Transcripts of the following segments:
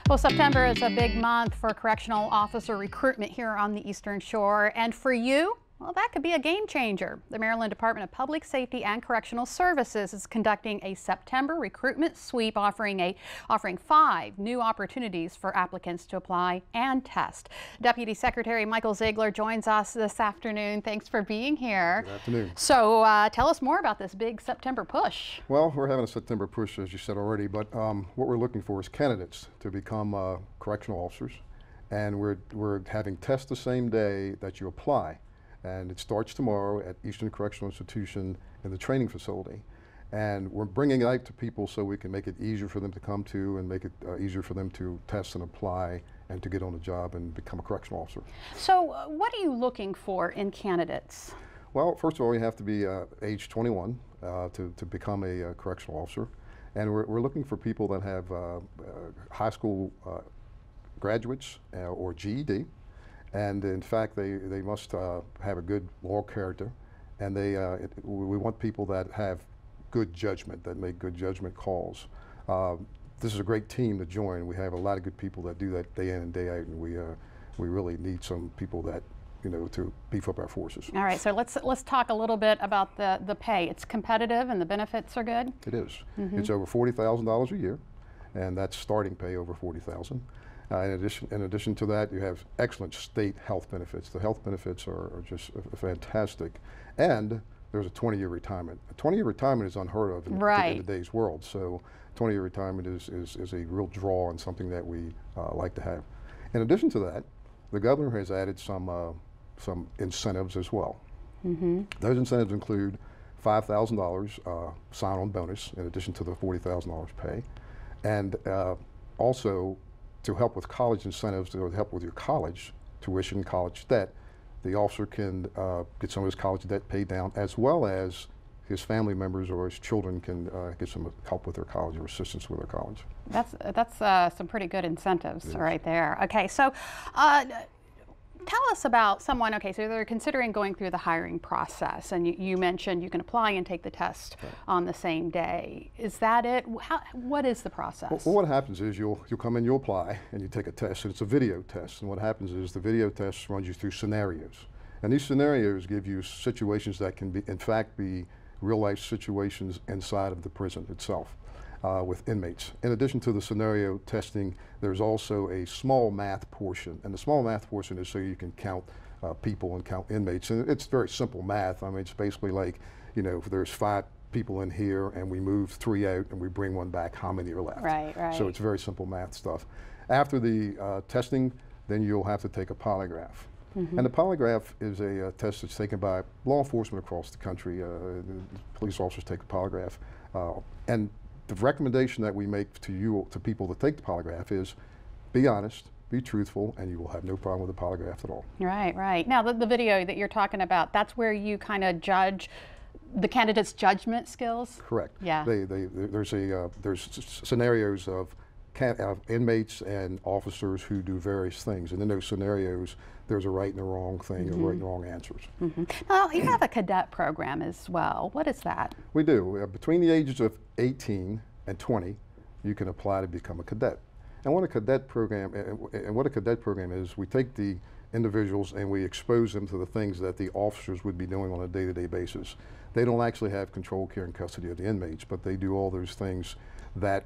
Well, September is a big month for correctional officer recruitment here on the Eastern Shore. And for you, well, that could be a game changer. The Maryland Department of Public Safety and Correctional Services is conducting a September recruitment sweep offering 5 new opportunities for applicants to apply and test. Deputy Secretary Michael Ziegler joins us this afternoon. Thanks for being here. Good afternoon. So tell us more about this big September push. Well, we're having a September push, as you said already, but what we're looking for is candidates to become correctional officers. And we're having tests the same day that you apply. And it starts tomorrow at Eastern Correctional Institution in the training facility. And we're bringing it out to people so we can make it easier for them to come to and make it easier for them to test and apply and to get on the job and become a correctional officer. So what are you looking for in candidates? Well, first of all, you have to be age 21 to become a correctional officer. And we're looking for people that have high school graduates or GED. And in fact, they must have a good moral character, and we want people that have good judgment, that make good judgment calls. This is a great team to join. We have a lot of good people that do that day in and day out, and we really need some people that, you know, to beef up our forces. All right, so let's talk a little bit about the pay. It's competitive and the benefits are good? It is. Mm-hmm. It's over $40,000 a year, and that's starting pay over $40,000. In addition to that, you have excellent state health benefits. The health benefits are just fantastic. And there's a 20-year retirement. A 20-year retirement is unheard of in today's world. So 20-year retirement is a real draw and something that we like to have. In addition to that, the governor has added some incentives as well. Mm-hmm. Those incentives include $5,000 sign-on bonus in addition to the $40,000 pay. And also, to help with college incentives, to help with your college tuition, college debt, the officer can get some of his college debt paid down, as well as his family members or his children can get some help with their college or assistance with their college. That's some pretty good incentives right there. Okay, so tell us about someone, okay, so they're considering going through the hiring process, and you mentioned you can apply and take the test on the same day. Is that it? What is the process? Well, what happens is you'll come in, you'll apply, and you take a test, and it's a video test. And what happens is the video test runs you through scenarios. And these scenarios give you situations that can be, in fact, be real-life situations inside of the prison itself. With inmates. In addition to the scenario testing, there's also a small math portion, and the small math portion is so you can count people and count inmates, and it's very simple math. I mean, it's basically like, you know, if there's 5 people in here and we move 3 out and we bring 1 back, how many are left? Right. So it's very simple math stuff. After the testing, then you'll have to take a polygraph. Mm-hmm. And the polygraph is a test that's taken by law enforcement across the country. Police officers take the polygraph, and the recommendation that we make to people that take the polygraph is be honest, be truthful, and you will have no problem with the polygraph at all. Right. Now, the video that you're talking about, that's where you kind of judge the candidate's judgment skills? Correct. Yeah. There's scenarios of inmates and officers who do various things, and in those scenarios, there's a right and a wrong thing, and right and wrong answers. Mm-hmm. Now, you have a cadet program as well. What is that? We do. Between the ages of 18 and 20, you can apply to become a cadet. And what a cadet program is, we take the individuals and we expose them to the things that the officers would be doing on a day-to-day basis. They don't actually have control, care, and custody of the inmates, but they do all those things that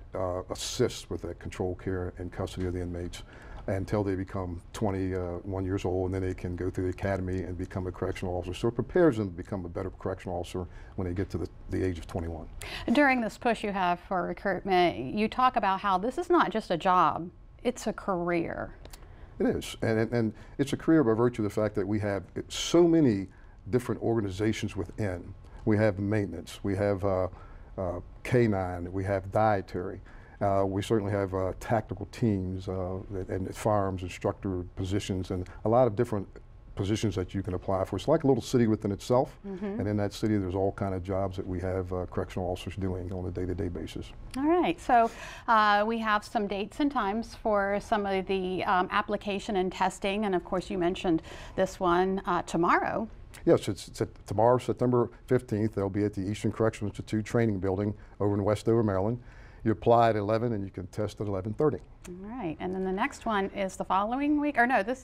assist with that control, care, and custody of the inmates until they become 21 years old, and then they can go through the academy and become a correctional officer. So it prepares them to become a better correctional officer when they get to the age of 21. During this push you have for recruitment, you talk about how this is not just a job, it's a career. It is, and it's a career by virtue of the fact that we have so many different organizations within. We have maintenance, we have K-9, we have dietary. We certainly have tactical teams and firearms instructor positions, and a lot of different positions that you can apply for. It's like a little city within itself, and in that city there's all kind of jobs that we have correctional officers doing on a day-to-day basis. All right, so we have some dates and times for some of the application and testing, and of course you mentioned this one tomorrow. Yes, it's tomorrow, September 15th. They'll be at the Eastern Correctional Institute Training Building over in Westover, Maryland. You apply at 11 and you can test at 11:30. All right, and then the next one is the following week, or no, the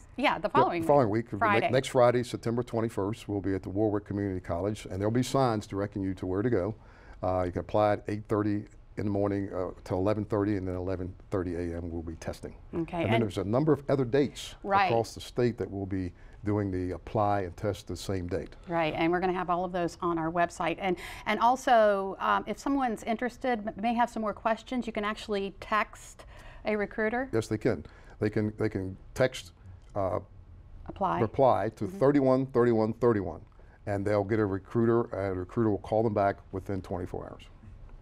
following The following week, Friday. next Friday, September 21st, we'll be at the Warwick Community College, and there'll be signs directing you to where to go. You can apply at 8:30 in the morning till 11:30, and then 11:30 a.m. we'll be testing. Okay, And then there's a number of other dates Right. across the state that we'll be doing the apply and test the same date. Right, and we're going to have all of those on our website. And also, if someone's interested, may have some more questions, you can actually text a recruiter. Yes, they can. They can text Apply. reply to 313131, and they'll get a recruiter, and a recruiter will call them back within 24 hours.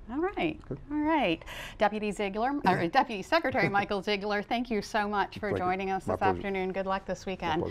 All right, Good. all right. Deputy Secretary Michael Ziegler, thank you so much for Thank you. joining us My this pleasure. afternoon. Good luck this weekend.